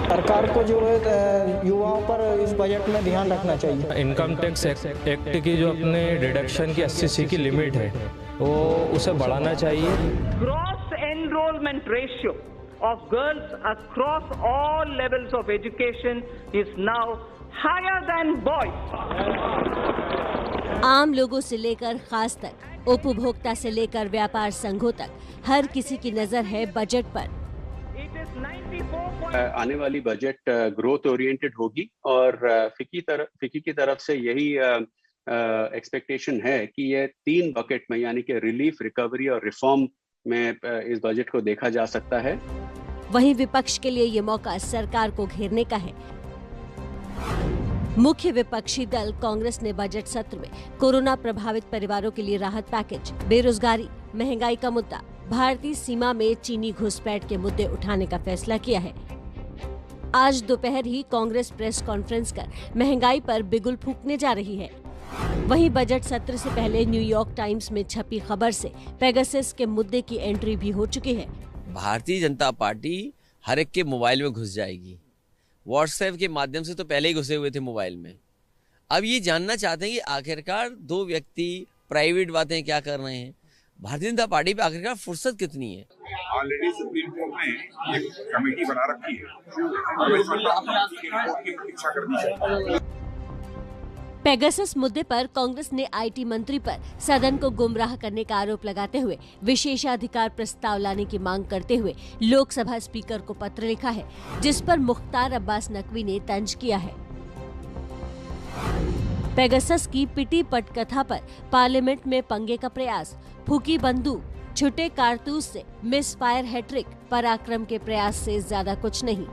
सरकार को जो है युवाओं पर इस बजट में ध्यान रखना चाहिए। इनकम टैक्स एक्ट की जो अपने डिडक्शन की 80C की लिमिट है वो उसे बढ़ाना चाहिए। Cross enrolment ratio of girls across all levels of education is now higher than boys. आम लोगों से लेकर खास तक, उपभोक्ता से लेकर व्यापार संघों तक, हर किसी की नजर है बजट पर। आने वाली बजट ग्रोथ ओरिएंटेड होगी और फिक्की की तरफ से यही एक्सपेक्टेशन है कि ये 3 बकेट में यानी कि रिलीफ, रिकवरी और रिफॉर्म में इस बजट को देखा जा सकता है। वहीं विपक्ष के लिए ये मौका सरकार को घेरने का है। मुख्य विपक्षी दल कांग्रेस ने बजट सत्र में कोरोना प्रभावित परिवारों के लिए राहत पैकेज, बेरोजगारी, महंगाई का मुद्दा, भारतीय सीमा में चीनी घुसपैठ के मुद्दे उठाने का फैसला किया है। आज दोपहर ही कांग्रेस प्रेस कॉन्फ्रेंस कर महंगाई पर बिगुल फूंकने जा रही है। वहीं बजट सत्र से पहले न्यूयॉर्क टाइम्स में छपी खबर से पेगासस के मुद्दे की एंट्री भी हो चुकी है। भारतीय जनता पार्टी हर एक के मोबाइल में घुस जाएगी। व्हाट्सएप के माध्यम से तो पहले ही घुसे हुए थे मोबाइल में। अब ये जानना चाहते हैं कि आखिरकार 2 व्यक्ति प्राइवेट बातें क्या कर रहे हैं। भारतीय जनता पार्टी पे आखिरकार फुर्सत कितनी है। ऑलरेडी सुप्रीम कोर्ट ने एक कमेटी बना रखी है और इस रिपोर्ट की प्रतीक्षा करनी चाहिए। पेगासस मुद्दे पर कांग्रेस ने आईटी मंत्री पर सदन को गुमराह करने का आरोप लगाते हुए विशेषाधिकार प्रस्ताव लाने की मांग करते हुए लोकसभा स्पीकर को पत्र लिखा है, जिस पर मुख्तार अब्बास नकवी ने तंज किया है। पेगासस की पिटी पटकथा पर पार्लियामेंट में पंगे का प्रयास, फूकी बंदूक, छुटे कारतूस से मिस फायर हैट्रिक, पराक्रम के प्रयास से ज्यादा कुछ नहीं।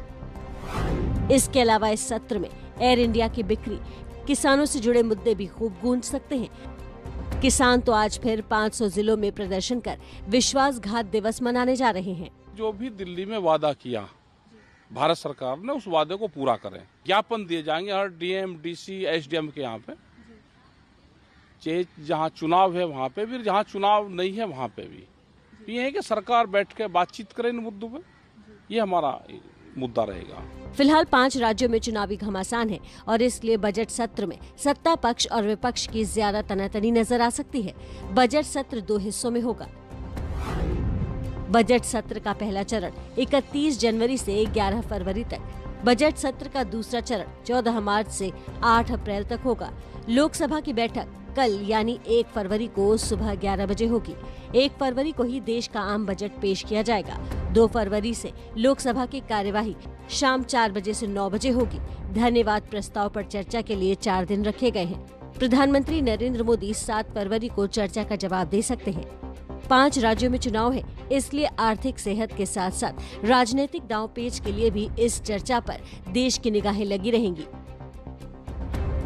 इसके अलावा इस सत्र में एयर इंडिया की बिक्री, किसानों से जुड़े मुद्दे भी खूब गूंज सकते हैं। किसान तो आज फिर 500 जिलों में प्रदर्शन कर विश्वासघात दिवस मनाने जा रहे हैं। जो भी दिल्ली में वादा किया भारत सरकार ने, उस वादे को पूरा करें। ज्ञापन दिए जाएंगे हर डीएम, डीसी, एसडीएम के यहाँ पे, चाहे जहाँ चुनाव है वहाँ पे भी, जहाँ चुनाव नहीं है वहाँ पे भी। ये है कि सरकार बैठ के बातचीत करे इन मुद्दों पे, ये हमारा मुद्दा रहेगा। फिलहाल 5 राज्यों में चुनावी घमासान है और इसलिए बजट सत्र में सत्ता पक्ष और विपक्ष की ज्यादा तनातनी नजर आ सकती है। बजट सत्र 2 हिस्सों में होगा। बजट सत्र का पहला चरण 31 जनवरी से 11 फरवरी तक, बजट सत्र का दूसरा चरण 14 मार्च से 8 अप्रैल तक होगा। लोकसभा की बैठक कल यानी 1 फरवरी को सुबह 11 बजे होगी। 1 फरवरी को ही देश का आम बजट पेश किया जाएगा। 2 फरवरी से लोकसभा की कार्यवाही शाम 4 बजे से 9 बजे होगी। धन्यवाद प्रस्ताव पर चर्चा के लिए 4 दिन रखे गए हैं। प्रधानमंत्री नरेंद्र मोदी 7 फरवरी को चर्चा का जवाब दे सकते हैं। 5 राज्यों में चुनाव है, इसलिए आर्थिक सेहत के साथ साथ राजनीतिक दांवपेच के लिए भी इस चर्चा पर देश की निगाहें लगी रहेंगी।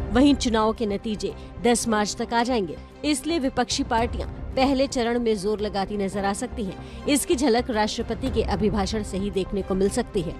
वहीं चुनाव के नतीजे 10 मार्च तक आ जाएंगे, इसलिए विपक्षी पार्टियां पहले चरण में जोर लगाती नजर आ सकती हैं। इसकी झलक राष्ट्रपति के अभिभाषण से ही देखने को मिल सकती है।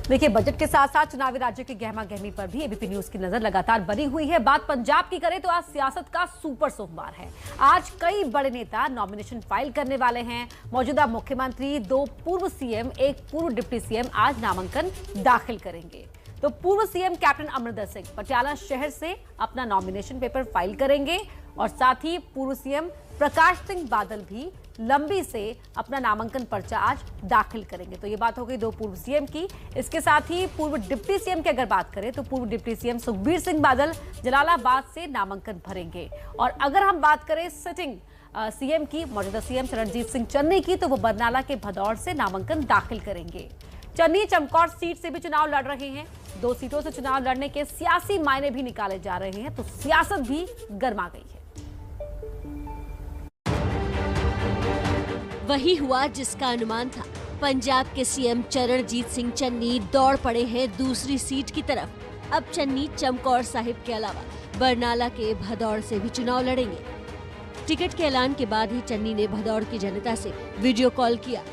देखिए, बजट के साथ साथ चुनावी राज्य की गहमा गहमी पर भी एबीपी न्यूज की नजर लगातार बनी हुई है। बात पंजाब की करें तो आज सियासत का सुपर सोमवार है। आज कई बड़े नेता नॉमिनेशन फाइल करने वाले हैं। मौजूदा मुख्यमंत्री, 2 पूर्व सीएम, 1 पूर्व डिप्टी सीएम आज नामांकन दाखिल करेंगे। तो पूर्व सीएम कैप्टन अमरिंदर सिंह पटियाला शहर से अपना नॉमिनेशन पेपर फाइल करेंगे और साथ ही पूर्व सीएम प्रकाश सिंह बादल भी लंबी से अपना नामांकन पर्चा आज दाखिल करेंगे। तो ये बात हो गई 2 पूर्व सीएम की। इसके साथ ही पूर्व डिप्टी सीएम की अगर बात करें तो पूर्व डिप्टी सीएम सुखबीर सिंह बादल जलालाबाद से नामांकन भरेंगे। और अगर हम बात करें सिटिंग सीएम की, मौजूदा सीएम चरणजीत सिंह चन्नी की, तो वो बरनाला के भदौड़ से नामांकन दाखिल करेंगे। चन्नी चमकौर सीट से भी चुनाव लड़ रहे हैं। 2 सीटों से चुनाव लड़ने के सियासी मायने भी निकाले जा रहे हैं, तो सियासत भी गर्मा गई है। वही हुआ जिसका अनुमान था। पंजाब के सीएम चरणजीत सिंह चन्नी दौड़ पड़े हैं दूसरी सीट की तरफ। अब चन्नी चमकौर साहिब के अलावा बरनाला के भदौड़ से भी चुनाव लड़ेंगे। टिकट के ऐलान के बाद ही चन्नी ने भदौड़ की जनता से वीडियो कॉल किया।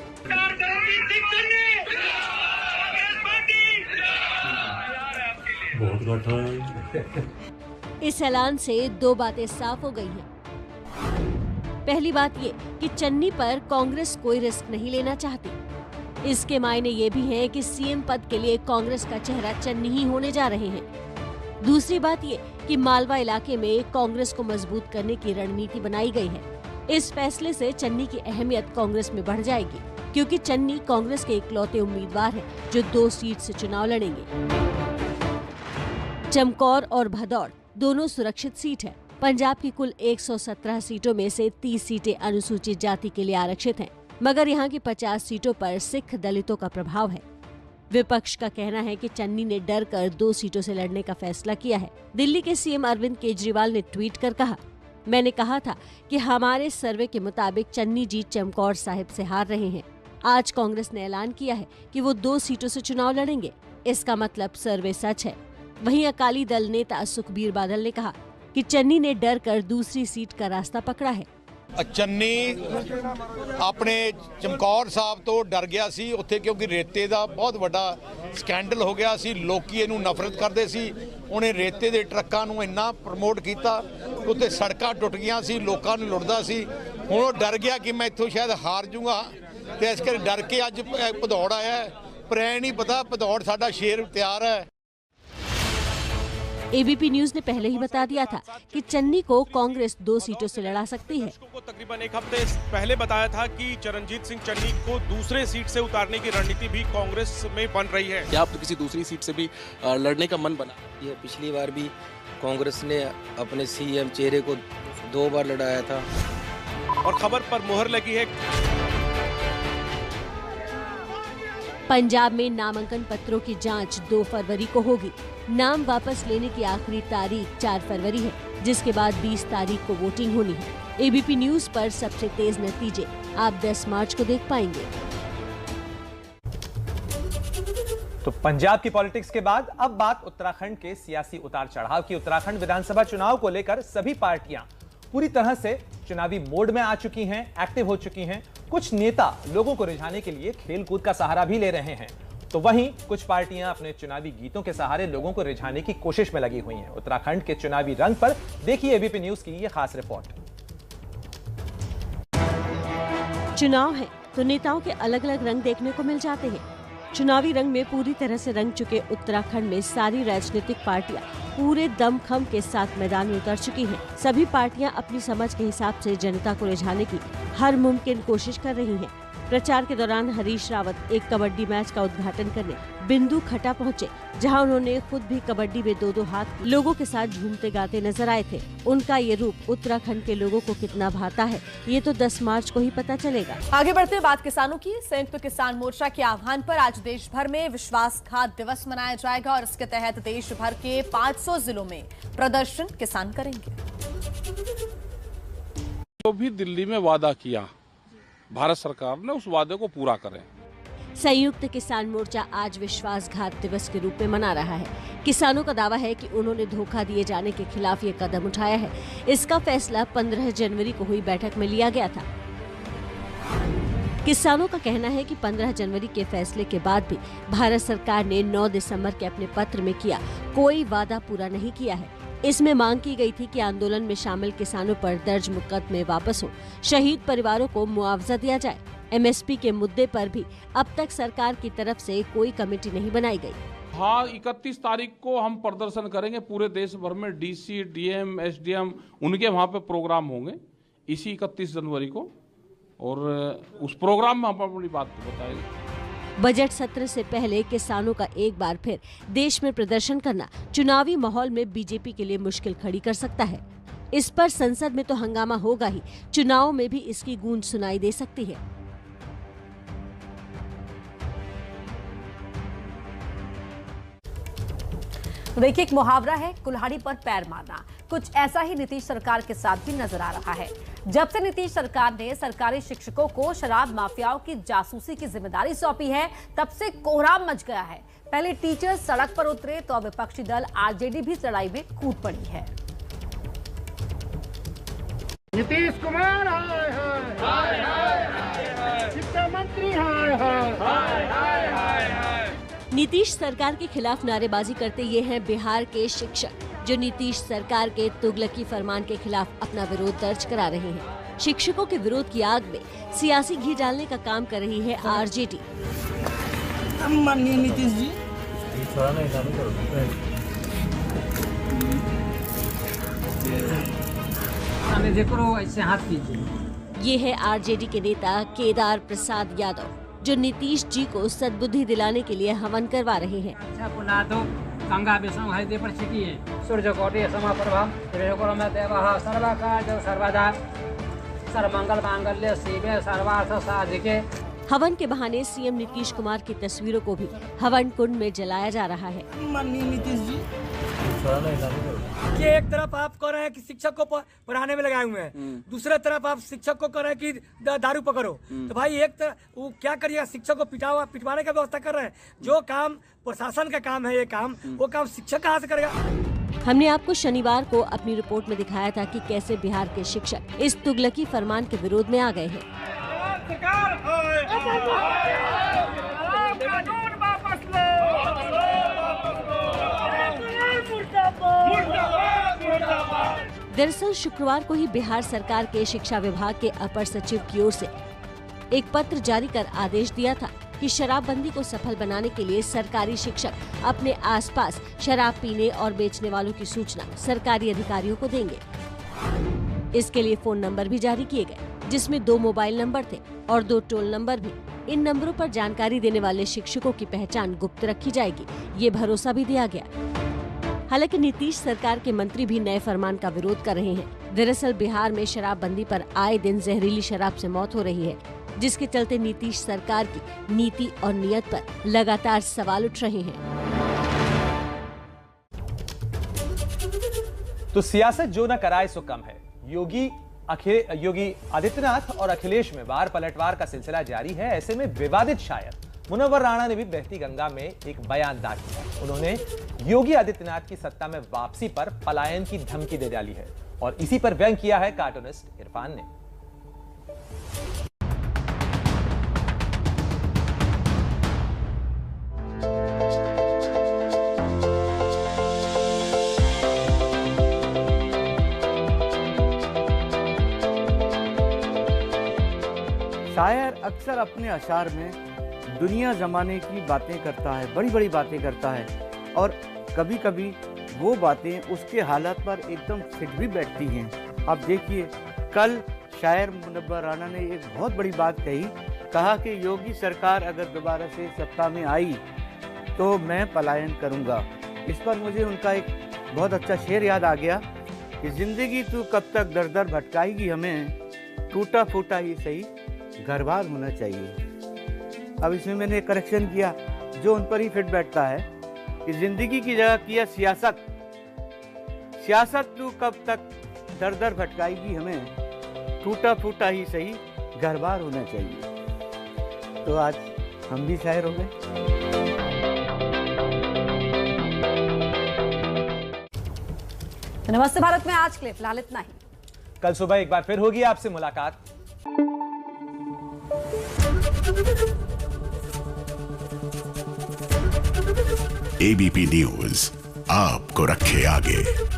इस ऐलान से 2 बातें साफ हो गई हैं। पहली बात ये कि चन्नी पर कांग्रेस कोई रिस्क नहीं लेना चाहती। इसके मायने ये भी हैं कि सीएम पद के लिए कांग्रेस का चेहरा चन्नी ही होने जा रहे हैं। दूसरी बात ये कि मालवा इलाके में कांग्रेस को मजबूत करने की रणनीति बनाई गई है। इस फैसले से चन्नी की अहमियत कांग्रेस में बढ़ जाएगी, क्योंकि चन्नी कांग्रेस के इकलौते उम्मीदवार हैं जो 2 सीट से चुनाव लड़ेंगे। चमकौर और भदौड़ दोनों सुरक्षित सीट है। पंजाब की कुल 117 सीटों में से 30 सीटें अनुसूचित जाति के लिए आरक्षित हैं, मगर यहाँ की 50 सीटों पर सिख दलितों का प्रभाव है। विपक्ष का कहना है कि चन्नी ने डर कर 2 सीटों से लड़ने का फैसला किया है। दिल्ली के सीएम अरविंद केजरीवाल ने ट्वीट कर कहा, मैंने कहा था कि हमारे सर्वे के मुताबिक चन्नी जी चमकौर साहिब से हार रहे हैं। आज कांग्रेस ने ऐलान किया है कि वो 2 सीटों से चुनाव लड़ेंगे। इसका मतलब सर्वे सच है। वहीं अकाली दल नेता सुखबीर बादल ने कहा कि चन्नी ने डर कर दूसरी सीट का रास्ता पकड़ा है। चन्नी अपने चमकौर साहब तो डर गया सी उत्थे, क्योंकि रेते ਦਾ बहुत ਵੱਡਾ ਸਕੈਂਡਲ ਹੋ ਗਿਆ ਸੀ। ਲੋਕੀ ਇਹਨੂੰ ਨਫ਼ਰਤ ਕਰਦੇ ਸੀ। ਉਹਨੇ ਰੇਤੇ ਦੇ ਟਰੱਕਾਂ ਨੂੰ ਇੰਨਾ ਪ੍ਰਮੋਟ ਕੀਤਾ ਉੱਤੇ ਸੜਕਾਂ ਟੁੱਟ ਗਈਆਂ ਸੀ, ਲੋਕਾਂ ਨੂੰ ਲੁੱਟਦਾ ਸੀ। ਹੁਣ ਉਹ ਡਰ ਗਿਆ ਕਿ ਮੈਂ ਇੱਥੋਂ ਸ਼ਾਇਦ ਹਾਰ ਜਾਊਂਗਾ, ਤੇ ਇਸ ਕਰਕੇ ਡਰ ਕੇ ਅੱਜ ਭਦੌੜ ਆਇਆ। ਪਰ ਐ ਨਹੀਂ ਪਤਾ ਭਦੌੜ ਸਾਡਾ ਸ਼ੇਰ ਤਿਆਰ ਹੈ। एबीपी न्यूज ने पहले ही बता दिया था कि चन्नी को कांग्रेस 2 सीटों से लड़ा सकती है। तकरीबन 1 हफ्ते पहले बताया था कि चरणजीत सिंह चन्नी को दूसरे सीट से उतारने की रणनीति भी कांग्रेस में बन रही है। क्या आप किसी दूसरी सीट से भी लड़ने का मन बना? ये पिछली बार भी कांग्रेस ने अपने सीएम चेहरे को 2 बार लड़ाया था। और खबर पर मुहर लगी है। पंजाब में नामांकन पत्रों की जांच 2 फरवरी को होगी। नाम वापस लेने की आखिरी तारीख 4 फरवरी है, जिसके बाद 20 तारीख को वोटिंग होनी है। एबीपी न्यूज पर सबसे तेज नतीजे आप 10 मार्च को देख पाएंगे। तो पंजाब की पॉलिटिक्स के बाद अब बात उत्तराखंड के सियासी उतार चढ़ाव की। उत्तराखंड विधानसभा चुनाव को लेकर सभी पार्टियां पूरी तरह से चुनावी मोड में आ चुकी हैं, एक्टिव हो चुकी हैं। कुछ नेता लोगों को रिझाने के लिए खेलकूद का सहारा भी ले रहे हैं, तो वहीं कुछ पार्टियां अपने चुनावी गीतों के सहारे लोगों को रिझाने की कोशिश में लगी हुई हैं। उत्तराखंड के चुनावी रंग पर देखिए एबीपी न्यूज की ये खास रिपोर्ट। चुनाव है तो नेताओं के अलग अलग रंग देखने को मिल जाते हैं। चुनावी रंग में पूरी तरह से रंग चुके उत्तराखंड में सारी राजनीतिक पार्टियां पूरे दमखम के साथ मैदान में उतर चुकी हैं। सभी पार्टियां अपनी समझ के हिसाब से जनता को रिझाने की हर मुमकिन कोशिश कर रही हैं। प्रचार के दौरान हरीश रावत एक कबड्डी मैच का उद्घाटन करने बिंदु खटा पहुंचे, जहां उन्होंने खुद भी कबड्डी में 2-2 हाथ लोगों के साथ झूमते गाते नजर आए थे। उनका ये रूप उत्तराखंड के लोगों को कितना भाता है, ये तो 10 मार्च को ही पता चलेगा। आगे बढ़ते बात किसानों की। संयुक्त किसान मोर्चा के आह्वान पर आज देश भर में विश्वासघात दिवस मनाया जाएगा और इसके तहत देश भर के 500 जिलों में प्रदर्शन किसान करेंगे। तो भी दिल्ली में वादा किया, भारत सरकार ने उस वादे को पूरा करें। संयुक्त किसान मोर्चा आज विश्वासघात दिवस के रूप में मना रहा है। किसानों का दावा है कि उन्होंने धोखा दिए जाने के खिलाफ ये कदम उठाया है। इसका फैसला 15 जनवरी को हुई बैठक में लिया गया था। किसानों का कहना है कि 15 जनवरी के फैसले के बाद भी भारत सरकार ने 9 दिसंबर के अपने पत्र में किया कोई वादा पूरा नहीं किया है। इसमें मांग की गई थी कि आंदोलन में शामिल किसानों पर दर्ज मुकदमे वापस हो, शहीद परिवारों को मुआवजा दिया जाए। एमएसपी के मुद्दे पर भी अब तक सरकार की तरफ से कोई कमेटी नहीं बनाई गई। हाँ, 31 तारीख को हम प्रदर्शन करेंगे पूरे देश भर में। डीसी, डीएम, एसडीएम उनके वहाँ पे प्रोग्राम होंगे इसी 31 जनवरी को, और उस प्रोग्राम में हम अपनी बात को बताएंगे। बजट सत्र से पहले किसानों का एक बार फिर देश में प्रदर्शन करना चुनावी माहौल में बीजेपी के लिए मुश्किल खड़ी कर सकता है। इस पर संसद में तो हंगामा होगा ही, चुनाव में भी इसकी गूंज सुनाई दे सकती है। तो देखिए, एक मुहावरा है, कुल्हाड़ी पर पैर मारना। कुछ ऐसा ही नीतीश सरकार के साथ भी नजर आ रहा है। जब से नीतीश सरकार ने सरकारी शिक्षकों को शराब माफियाओं की जासूसी की जिम्मेदारी सौंपी है, तब से कोहराम मच गया है। पहले टीचर्स सड़क पर उतरे तो अब विपक्षी दल आरजेडी भी लड़ाई में कूद पड़ी है। नीतीश कुमार हाय हाय हाय हाय, शिक्षा मंत्री हाय हाय हाय हाय हाय। नीतीश सरकार के खिलाफ नारेबाजी करते ये हैं बिहार के शिक्षक, जो नीतीश सरकार के तुगलकी फरमान के खिलाफ अपना विरोध दर्ज करा रहे हैं। शिक्षकों के विरोध की आग में सियासी घी डालने का काम कर रही है आरजेडी। माननीय नीतीश जी, ऐसे हाथ कीजिए। ये है आरजेडी के नेता केदार प्रसाद यादव, जो नीतीश जी को सद्बुद्धि दिलाने के लिए हवन करवा रहे हैं। अच्छा पुना तो गंगा विष्णु हरिदे पर छिटिए, सूर्य कोटि समप्रभा त्रिलोकम देवः सर्वकार्य सर्वदा सर्वमंगल मांगल्य शिवे सर्वार्थ साधिके। हवन के बहाने सीएम नीतीश कुमार की तस्वीरों को भी हवन कुंड में जलाया जा रहा है। माननीय नीतीश जी, कि एक तरफ आप कह रहे हैं कि शिक्षक को पढ़ाने में लगाए हुए हैं, दूसरे तरफ आप शिक्षक को कह रहे हैं कि दारू पकड़ो। तो भाई एक तरफ वो क्या करिएगा, शिक्षक को पिटवाने का व्यवस्था कर रहे हैं। जो काम प्रशासन का काम है, ये काम वो काम शिक्षक कहाँ से करेगा। हमने आपको शनिवार को अपनी रिपोर्ट में दिखाया था कि कैसे बिहार के शिक्षक इस तुगलकी फरमान के विरोध में आ गए हैं। दरअसल शुक्रवार को ही बिहार सरकार के शिक्षा विभाग के अपर सचिव की ओर से एक पत्र जारी कर आदेश दिया था कि शराबबंदी को सफल बनाने के लिए सरकारी शिक्षक अपने आसपास शराब पीने और बेचने वालों की सूचना सरकारी अधिकारियों को देंगे। इसके लिए फोन नंबर भी जारी किए गए, जिसमें 2 मोबाइल नंबर थे और 2 टोल नंबर भी। इन नंबरों पर जानकारी देने वाले शिक्षकों की पहचान गुप्त रखी जाएगी, ये भरोसा भी दिया गया। हालांकि नीतीश सरकार के मंत्री भी नए फरमान का विरोध कर रहे हैं। दरअसल बिहार में शराबबंदी पर आए दिन जहरीली शराब से मौत हो रही है, जिसके चलते नीतीश सरकार की नीति और नियत पर लगातार सवाल उठ रहे हैं। तो सियासत जो न कराए सो कम है। योगी आदित्यनाथ और अखिलेश में बार पलटवार का सिलसिला जारी है। ऐसे में विवादित शायर मुनव्वर राणा ने भी बहती गंगा में एक बयान दाखिल किया। उन्होंने योगी आदित्यनाथ की सत्ता में वापसी पर पलायन की धमकी दे डाली है और इसी पर व्यंग किया है कार्टूनिस्ट इरफान ने। शायर अक्सर अपने अशार में दुनिया जमाने की बातें करता है, बड़ी बड़ी बातें करता है, और कभी कभी वो बातें उसके हालात पर एकदम फिट भी बैठती हैं। अब देखिए, कल शायर मुनव्वर राणा ने एक बहुत बड़ी बात कही, कहा कि योगी सरकार अगर दोबारा से सत्ता में आई तो मैं पलायन करूंगा। इस पर मुझे उनका एक बहुत अच्छा शेर याद आ गया कि जिंदगी तू कब तक दर दर भटकाएगी हमें, टूटा फूटा ही सही घरबार होना चाहिए। अब इसमें मैंने एक करेक्शन किया जो उन पर ही फिट बैठता है कि जिंदगी की जगह किया सियासत, सियासत तू कब तक दर दर भटकाएगी हमें, टूटा फूटा ही सही घरबार होना चाहिए। तो आज हम भी शायर हो गए। तो नमस्ते भारत में आज के लिए फिलहाल इतना ही। कल सुबह एक बार फिर होगी आपसे मुलाकात। एबीपी न्यूज आपको रखे आगे।